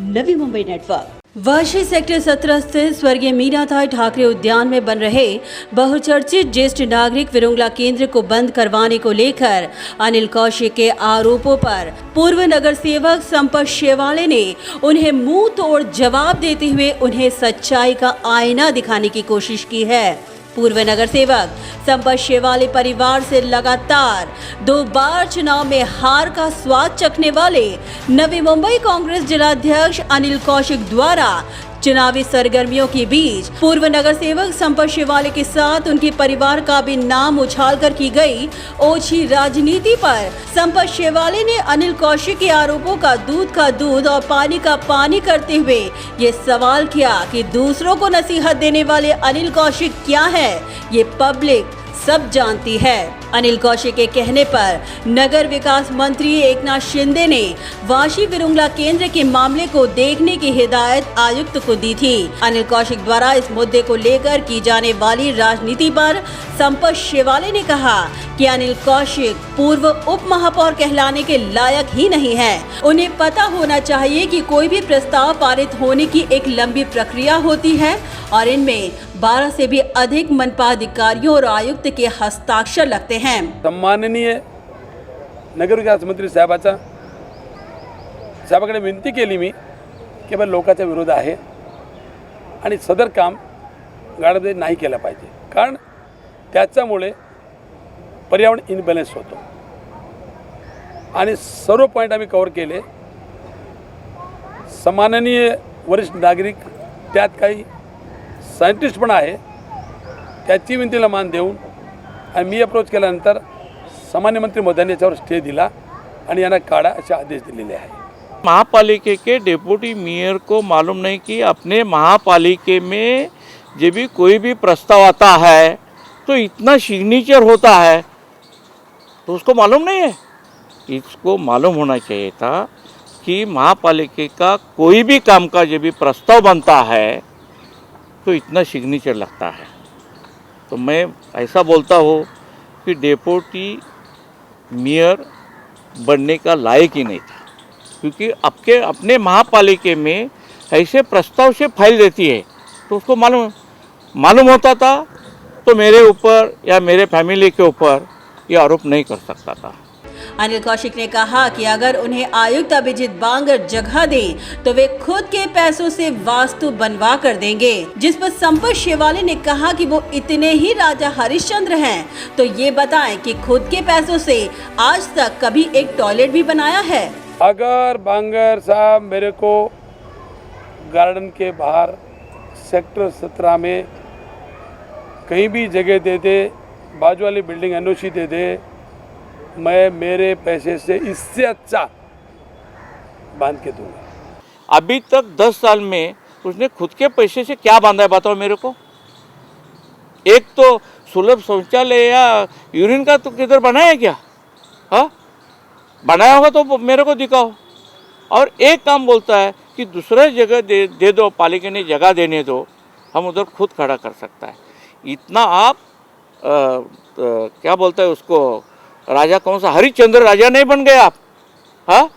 Navi Mumbai network. Vashi sector 17 स्थित स्वर्गीय मीराताई ठाकरे उद्यान में बन रहे बहुचर्चित ज्येष्ठ नागरिक विरुंगला केंद्र को बंद करवाने को लेकर अनिल कौशिक के आरोपों पर पूर्व नगर सेवक संपत शेवाले ने उन्हें मुंह तोड़ जवाब देते हुए उन्हें सच्चाई का आईना दिखाने की कोशिश की है। पूर्व नगर सेवक संपत शेवाले परिवार से लगातार 2 बार चुनाव में हार का स्वाद चखने वाले नवी मुंबई कांग्रेस जिलाध्यक्ष अनिल कौशिक द्वारा चुनावी सरगर्मियों के बीच पूर्व नगर सेवक संपत शेवाले के साथ उनके परिवार का भी नाम उछालकर की गई ओछी राजनीति पर संपत शेवाले ने अनिल कौशिक के आरोपों का दूध और पानी का पानी करते हुए ये सवाल किया कि दूसरों को नसीहत देने वाले अनिल कौशिक क्या है, ये पब्लिक सब जानती है। अनिल कौशिक के कहने पर नगर विकास मंत्री एकनाथ शिंदे ने वाशी विरुंगला केंद्र के मामले को देखने की हिदायत आयुक्त को दी थी। अनिल कौशिक द्वारा इस मुद्दे को लेकर की जाने वाली राजनीति पर संपत शेवाले ने कहा कि अनिल कौशिक पूर्व उप महापौर कहलाने के लायक ही नहीं है। उन्हें पता होना चाहिए कि कोई भी प्रस्ताव पारित होने की एक लंबी प्रक्रिया होती है और इनमें 12 से भी अधिक मनपा अधिकारियों और आयुक्त के हस्ताक्षर लगते हैं। सम्माननीय नगर विकास मंत्री साहेबाकडे विनंती केली मी की बा लोकांचा विरोध आहे आणि सदर काम गाडीमध्ये नाही केलं पाहिजे, कारण त्याच्यामुळे पर्यावरण इनबॅलन्स होतो आणि सर्व पॉईंट आम्ही कव्हर केले। सम्माननीय वरिष्ठ नागरिक त्यात काही सायंटिस्ट पण आहे, त्याची विनंतीला मान देऊन आणि मी अप्रोच केल्यानंतर सामान्य मंत्री महोदयांनी याच्यावर स्टे दिला आणि यांना काढा असे आदेश दिलेले आहेत। महापालिका के डिप्टी मेयर को मालूम नहीं कि अपने महापालिका में जब भी कोई भी प्रस्ताव आता है तो इतना सिग्नेचर होता है, तो उसको मालूम नहीं है। इसको मालूम होना चाहिए था कि महापालिका का कोई भी काम का जब भी प्रस्ताव बनता है तो इतना सिग्नेचर लगता है। तो मैं ऐसा बोलता हूँ कि डिप्टी मेयर बनने का लायक ही नहीं था, क्योंकि आपके अपने महापालिका में ऐसे प्रस्ताव से फाइल देती है तो उसको मालूम होता था तो मेरे ऊपर या मेरे फैमिली के ऊपर ये आरोप नहीं कर सकता था। अनिल कौशिक ने कहा कि अगर उन्हें आयुक्त अभिजीत बांगर जगह दे तो वे खुद के पैसों से वास्तु बनवा कर देंगे, जिस पर संपत शेवाले ने कहा कि वो इतने ही राजा हरिश्चंद्र हैं तो ये बताएं कि खुद के पैसों से आज तक कभी एक टॉयलेट भी बनाया है। अगर बांगर साहब मेरे को गार्डन के बाहर सेक्टर 17 में कहीं भी जगह दे दे, बाजू वाली बिल्डिंग एनओसी दे दे, मैं मेरे पैसे से इससे अच्छा बांध के दूंगा। अभी तक 10 साल में उसने खुद के पैसे से क्या बांधा है बताओ मेरे को। एक तो सुलभ शौचालय या यूरिन का तो किधर बनाया क्या? हाँ, बनाया होगा तो मेरे को दिखाओ। और एक काम बोलता है कि दूसरे जगह दे दो, पालिका ने जगह देने दो, हम उधर खुद खड़ा कर सकता है। इतना आप क्या बोलता है उसको, राजा कौन सा, हरिश्चंद्र राजा नहीं बन गए आप। हाँ,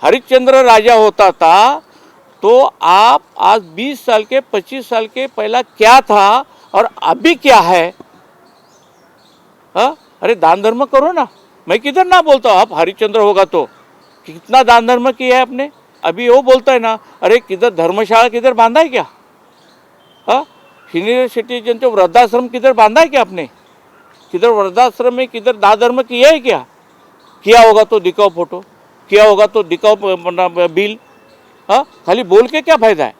हरिश्चंद्र राजा होता था तो आप आज 20 साल के 25 साल के पहला क्या था और अभी क्या है? हाँ, अरे दान धर्म करो ना। मैं किधर ना बोलता हूँ, आप हरिश्चंद्र होगा तो कितना दान धर्म किया है आपने। अभी वो बोलता है ना, अरे किधर धर्मशाला किधर बांधा है क्या? हाँ, सीनियर सिटीजन जो वृद्धाश्रम किधर बांधा है क्या आपने? किधर वृद्धाश्रम में किधर दान धर्म किया है क्या? किया होगा तो दिखाओ फोटो, किया होगा तो दिखाओ बिल। हाँ, खाली बोल के क्या फायदा है,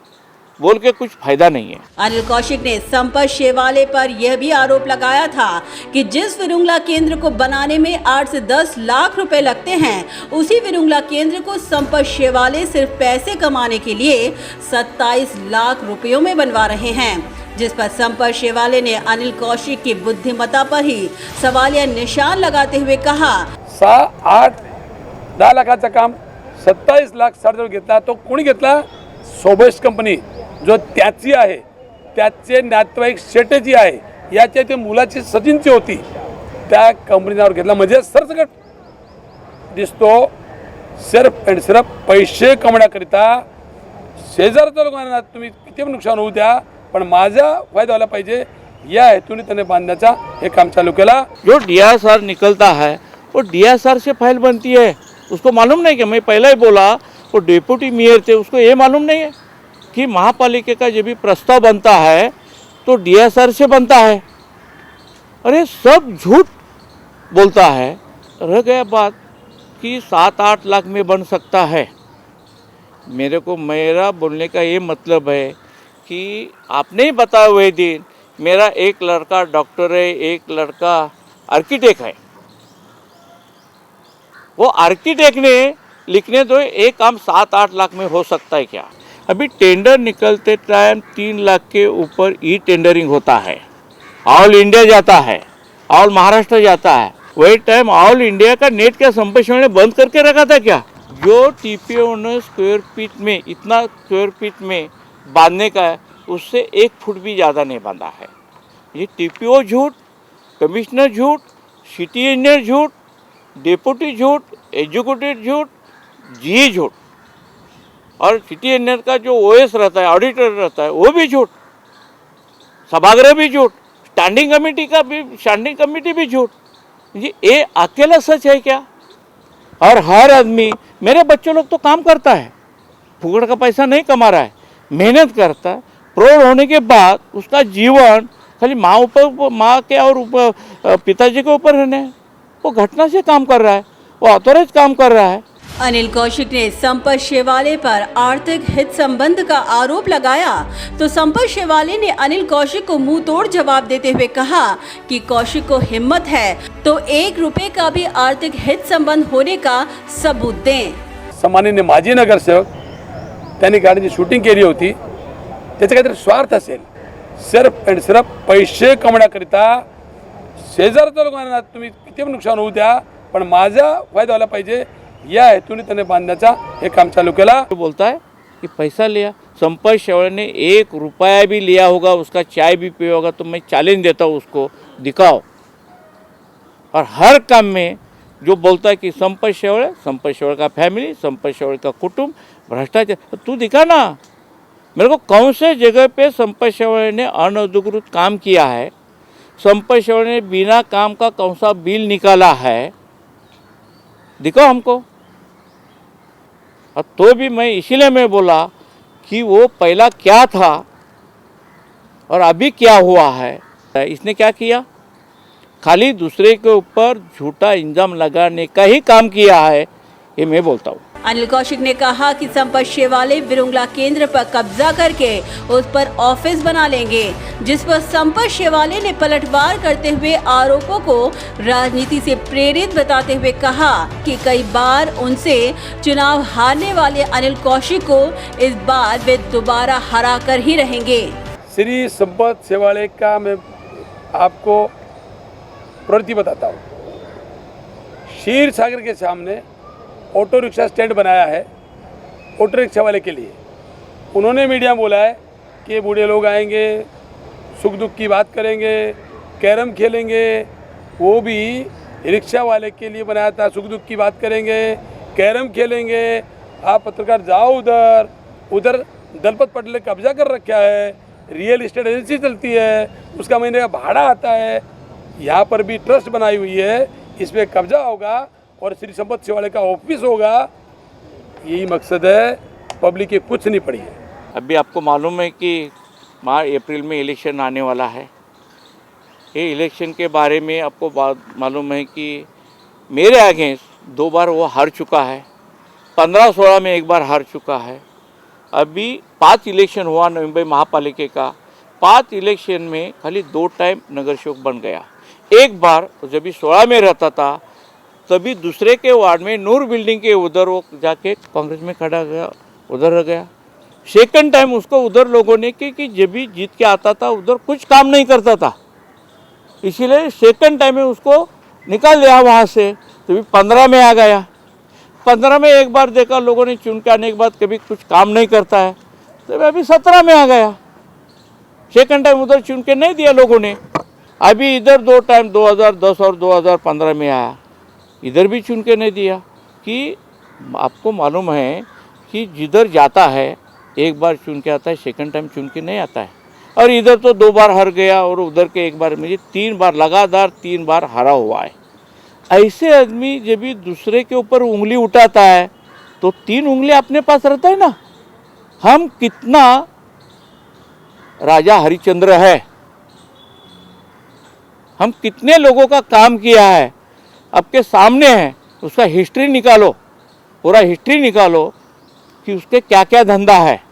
बोल के कुछ फायदा नहीं है। अनिल कौशिक ने संपत शेवाले पर यह भी आरोप लगाया था कि जिस विरुंगला केंद्र को बनाने में 8 से 10 लाख रुपए लगते हैं, उसी विरुंगला केंद्र को संपत शेवाले सिर्फ पैसे कमाने के लिए 27 लाख रुपयों में बनवा रहे हैं, जिस पर संपत शेवाले ने अनिल कौशिक की बुद्धिमत्ता पर ही सवालिया निशान लगाते हुए कहा, 6-8-10 लाखाचं काम 27 लाख साडेजवळ घेतला तो कोणी घेतला? सोबेस कंपनी, जो त्याची आहे, त्याचे नातेवाईक शेटेची आहे, याच्या ते मुलाची सचिनची होती, त्या कंपनीवर घेतला। म्हणजे सरसकट दिसतो सिर्फ एंड सिर्फ पैसे कमवण्याकरिता शेजारच्या लोकांना तुम्ही किती पण नुकसान होऊ द्या, पण माझा फायदा व्हायला पाहिजे या हेतूने त्याने बांधण्याचा हे काम चालू केला. जो DSR निकलता है वो DSR से फाइल बनती है, उसको मालूम नहीं कि मैं पहले ही बोला वो डिप्टी मेयर थे, उसको ये मालूम नहीं है कि महापालिका का जब भी प्रस्ताव बनता है तो DSR से बनता है. अरे सब झूठ बोलता है. रह गया बात कि 7-8 लाख में बन सकता है. मेरा बोलने का ये मतलब है कि आपने ही बताया हुए दिन मेरा एक लड़का डॉक्टर है, एक लड़का आर्किटेक्ट है. वो आर्किटेक्ट ने लिखने दो एक काम 7-8 लाख में हो सकता है क्या? अभी टेंडर निकलते टाइम 3 लाख के ऊपर ई टेंडरिंग होता है. ऑल इंडिया जाता है, ऑल महाराष्ट्र जाता है. वही टाइम ऑल इंडिया का नेट क्या संपत्ति ने बंद करके रखा था क्या? जो टीपीओ ने स्क्वायर फीट में इतना स्क्वायर फीट में बांधने का है उससे 1 फुट भी ज़्यादा नहीं बांधा है. ये टीपीओ झूठ, कमिश्नर झूठ, सिटी इंजीनियर झूठ, डिप्टी झूठ, एग्जीक्यूटिव झूठ, जी झूठ, और सिटी इंजीनियर का जो OS रहता है, ऑडिटर रहता है, वो भी झूठ, सभागृह भी झूठ, स्टैंडिंग कमेटी भी झूठ. ये अकेला सच है क्या? और हर आदमी, मेरे बच्चे लोग तो काम करता है, फुकड़ का पैसा नहीं कमा रहा है, मेहनत करता है. प्रौढ़ होने के बाद उसका जीवन खाली माँ के और पिताजी के ऊपर रहने, वो घटना से काम कर रहा है, वो ऑथोराइज काम कर रहा है. अनिल कौशिक ने संपत शेवाले पर आर्थिक हित संबंध का आरोप लगाया तो संपत शेवाले ने अनिल कौशिक को मुंह तोड़ जवाब देते हुए कहा कि कौशिक को हिम्मत है तो 1 रुपए का भी आर्थिक हित संबंध होने का सबूत दें. सामान्य माजी नगरसेवक त्यांनी गाडीची शूटिंग केली होती, त्याचा काहीतरी स्वार्थ असेल. सिर्फ अँड सिर्फ पैसे कमवण्याकरिता शेजारच्या लोकांना तुम्ही किती पण नुकसान होऊ द्या, पण माझा फायदा व्हायला पाहिजे या हेतूने त्याने बांधण्याचा हे काम चालू केला. बोलता है कि पैसा लिया. संपत शेवाले ने 1 रुपया भी लिया होगा, उसका चाय भी पिया होगा तो मैं चैलेंज देता हूँ उसको, दिखाओ. और हर काम में जो बोलता है कि संपत शेवाले का फैमिली, संपत शेवाले का कुटुंब भ्रष्टाचार, तू दिखा ना मेरे को कौन से जगह पे संपत शेवाले ने अनधिकृत काम किया है, संपत शेवाले ने बिना काम का कौन सा बिल निकाला है, दिखाओ हमको. और तो भी मैं इसीलिए मैं बोला कि वो पहला क्या था और अभी क्या हुआ है. इसने क्या किया? खाली दूसरे के ऊपर झूठा इल्जाम लगाने का ही काम किया है, ये मैं बोलता हूँ. अनिल कौशिक ने कहा कि संपत शेवाले विरुंगला केंद्र पर कब्जा करके उस पर ऑफिस बना लेंगे, जिस पर संपत शेवाले ने पलटवार करते हुए आरोपों को राजनीति से प्रेरित बताते हुए कहा कि कई बार उनसे चुनाव हारने वाले अनिल कौशिक को इस बार वे दोबारा हरा कर ही रहेंगे. श्री संपत शेवाले का मैं आपको प्रवृत्ति बताता हूँ. क्षीर सागर के सामने ऑटो रिक्शा स्टैंड बनाया है ऑटो रिक्शा वाले के लिए. उन्होंने मीडिया में बोला है कि बूढ़े लोग आएंगे, सुख दुख की बात करेंगे, कैरम खेलेंगे. वो भी रिक्शा वाले के लिए बनाया था, सुख दुख की बात करेंगे, कैरम खेलेंगे. आप पत्रकार जाओ उधर दलपत पटेल ने कब्जा कर रखा है, रियल इस्टेट एजेंसी चलती है, उसका महीने का भाड़ा आता है. यहाँ पर भी ट्रस्ट बनाई हुई है, इस पर कब्जा होगा और श्री संपत शेवाले का ऑफिस होगा. यही मकसद है, पब्लिक के कुछ नहीं पड़ी है. अभी आपको मालूम है कि मार्च अप्रैल में इलेक्शन आने वाला है. ये इलेक्शन के बारे में आपको बात मालूम है कि मेरे अगेंस्ट 2 बार वो हार चुका है, 15-16 में 1 बार हार चुका है. अभी 5 इलेक्शन हुआ मुंबई महापालिका का. 5 इलेक्शन में खाली 2 टाइम नगर सेवक बन गया. 1 बार जब भी 16 में रहता था तभी दूसरे के वार्ड में नूर बिल्डिंग के उधर वो जाके कांग्रेस में खड़ा गया, उधर रह गया. सेकंड टाइम उसको उधर लोगों ने कि जब भी जीत के आता था उधर कुछ काम नहीं करता था, इसीलिए सेकंड टाइम में उसको निकाल दिया वहाँ से. तभी 15 में आ गया. 15 में 1 बार देखा लोगों ने, चुन के आने के बाद कभी कुछ काम नहीं करता है, तो अभी 17 में आ गया. सेकंड टाइम उधर चुन के नहीं दिया लोगों ने. अभी इधर 2 टाइम 2010 और 2015 में आया, इधर भी चुन के नहीं दिया. कि आपको मालूम है कि जिधर जाता है एक बार चुन के आता है, सेकंड टाइम चुन के नहीं आता है। और इधर तो 2 बार हार गया और उधर के 1 बार, मुझे 3 बार लगातार 3 बार हारा हुआ है। ऐसे आदमी जब भी दूसरे के ऊपर उंगली उठाता है तो 3 उंगली अपने पास रहता है ना। हम कितना राजा हरिश्चंद्र है, हम कितने लोगों का काम किया है आपके सामने है। उसका हिस्ट्री निकालो, पूरा हिस्ट्री निकालो कि उसके क्या क्या धंधा है।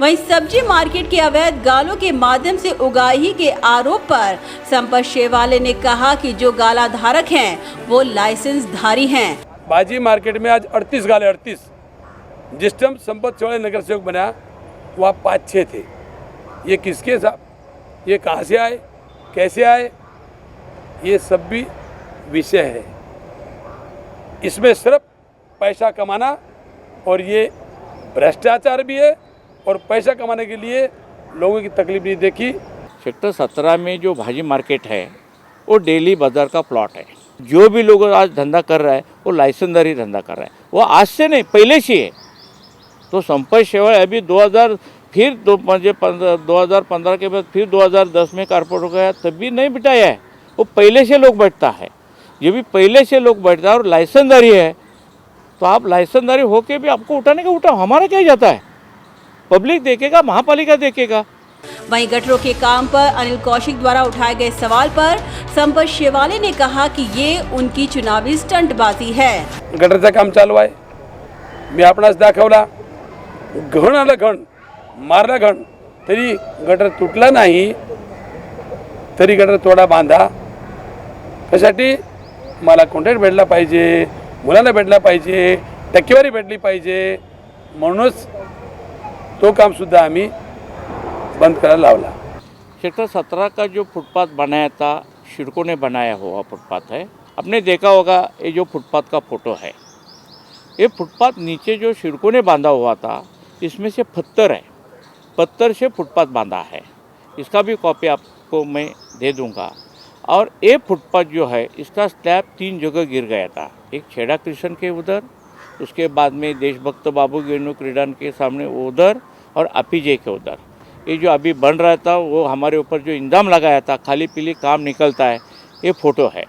वहीं सब्जी मार्केट के अवैध गालों के माध्यम से उगाही के आरोप पर संपत शेवाले ने कहा कि जो गाला धारक हैं वो लाइसेंस धारी हैं। भाजी मार्केट में आज 38 गाले, 38। जिस टाइम संपत शेवाले नगर सेवक बना वहाँ 5-6 थे। ये किसके साथ, ये कहाँ से आए, कैसे आए, ये सब भी विषय है। इसमें सिर्फ पैसा कमाना और ये भ्रष्टाचार भी है और पैसा कमाने के लिए लोगों की तकलीफ नहीं देखी। सेक्टर 17 में जो भाजी मार्केट है वो डेली बाजार का प्लॉट है। जो भी लोग आज धंधा कर रहा है वो लाइसेंसदारी धंधा कर रहा है, वो आज से नहीं पहले से है। तो संपत शेवाले अभी 2015 के बाद फिर 2010 में कारपोरेट हो गया, तब भी नहीं बिठाया है। वो पहले से लोग बैठता है, ये भी पहले से लोग बैठता है और लाइसेंसदारी है। तो आप लाइसेंसदारी होके भी आपको उठाने का उठाओ, हमारा क्या जाता है। पब्लिक देखेगा, महापालिका देखेगा। वहीं गटरों के काम पर अनिल कौशिक द्वारा उठाए गए सवाल पर संपत शेवाले ने कहा कि ये उनकी चुनावी स्टंटबाजी है। गटरचं काम चालू आहे, मी आपणास दाखवला, घण आलं घण, मारला घण, तरी गटर तुटला नाही, तरी गटर तोडा बांधा। त्यासाठी मला कॉन्ट्रॅक्ट भेटला पाहिजे, मुलांना भेटला पाहिजे, टक्केवारी भेटली पाहिजे, म्हणूनच तो काम सुद्धा आम्ही बंद करायला लावला। सेक्टर 17 का जो फुटपाथ बनाया था, शिड़कों ने बनाया हुआ फुटपाथ है। आपने देखा होगा ये जो फुटपाथ का फोटो है, ये फुटपाथ नीचे जो शिड़कों ने बांधा हुआ था इसमें से पत्थर है, पत्थर से फुटपाथ बांधा है। इसका भी कॉपी आपको मैं दे दूंगा। और ये फुटपाथ जो है इसका स्लैब 3 जगह गिर गया था, एक छेड़ा कृष्ण के उधर, उसके बाद में देशभक्त बाबू गेनू क्रीडान के सामने उधर, और अपीजे के उधर। ये जो अभी बन रहा था वो हमारे ऊपर जो इल्ज़ाम लगाया था खाली पीली काम निकलता है, ये फ़ोटो है।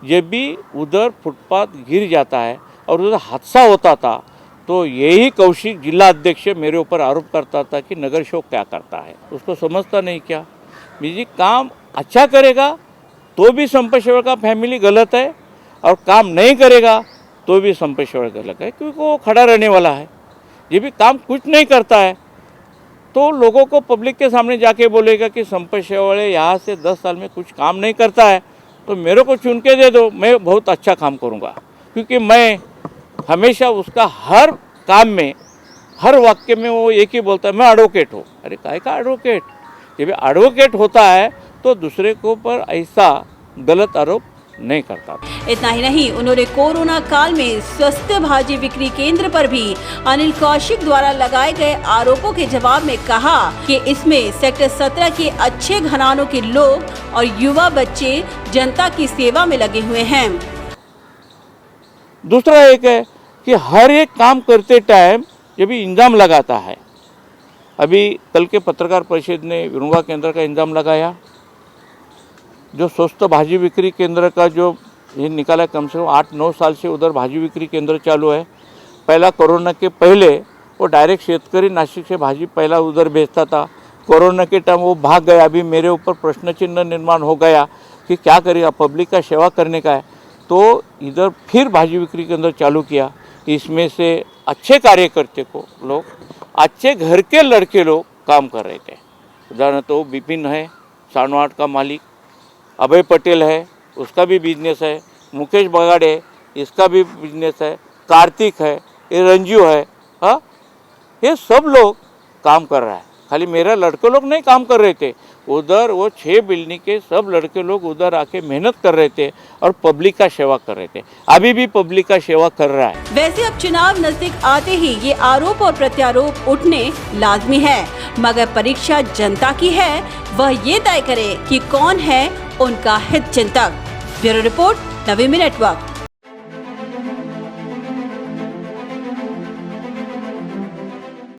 जब भी उधर फुटपाथ गिर जाता है और उधर हादसा होता था तो यही कौशिक जिला अध्यक्ष मेरे ऊपर आरोप करता था कि नगर सेवक क्या करता है, उसको समझता नहीं क्या। जी काम अच्छा करेगा तो भी संपत शेवाले का फैमिली गलत है, और काम नहीं करेगा तो भी संपत शेवाले गलत है, क्योंकि वो खड़ा रहने वाला है। ये भी काम कुछ नहीं करता है तो लोगों को पब्लिक के सामने जाके बोलेगा कि संपत शेवाले यहाँ से 10 साल में कुछ काम नहीं करता है, तो मेरे को चुन के दे दो, मैं बहुत अच्छा काम करूँगा। क्योंकि मैं हमेशा उसका हर काम में, हर वाक्य में वो एक ही बोलता है, मैं एडवोकेट हूँ। अरे काहे का एडवोकेट, जब एडवोकेट होता है तो दूसरे को पर ऐसा गलत आरोप नहीं करता। इतना ही नहीं, उन्होंने कोरोना काल में स्वस्थ भाजी बिक्री केंद्र पर भी अनिल कौशिक द्वारा लगाए गए आरोपों के जवाब में कहा कि इसमें सेक्टर 17 के अच्छे घरानों के लोग और युवा बच्चे जनता की सेवा में लगे हुए हैं। दूसरा एक है कि हर एक काम करते टाइम जब भी इल्ज़ाम लगाता है, अभी कल के पत्रकार परिषद ने विरुंगा केंद्र का इल्ज़ाम लगाया, जो स्वस्थ भाजी बिक्री केंद्र का जो ये निकाला, कम से कम 8-9 साल से उधर भाजी बिक्री केंद्र चालू है। पहला कोरोना के पहले वो डायरेक्ट शेतकरी नासिक से भाजी पहला उधर बेचता था, कोरोना के टाइम वो भाग गया। अभी मेरे ऊपर प्रश्न चिन्ह निर्माण हो गया कि क्या करेगा, पब्लिक का सेवा करने का है, तो इधर फिर भाजी बिक्री केंद्र चालू किया। इसमें से अच्छे कार्यकर्ते को लोग, अच्छे घर के लड़के लोग काम कर रहे थे। उदाहरण तो विपिन है, सानवाट का मालिक, अभय पटेल है, उसका भी बिजनेस है, मुकेश बगाड़े इसका भी बिजनेस है, कार्तिक है, ये रंजू है, हाँ, ये सब लोग काम कर रहा है। खाली मेरा लड़के लोग नहीं काम कर रहे थे, उधर वो 6 बिल्डिंग के सब लड़के लोग उधर आके मेहनत कर रहे थे और पब्लिक का सेवा कर रहे थे। अभी भी पब्लिक का सेवा कर रहा है। वैसे अब चुनाव नजदीक आते ही ये आरोप और प्रत्यारोप उठने लाजमी है, मगर परीक्षा जनता की है, वह ये तय करे कि कौन है उनका हित चिंतक। ब्यूरो रिपोर्ट, नवी नेटवर्क।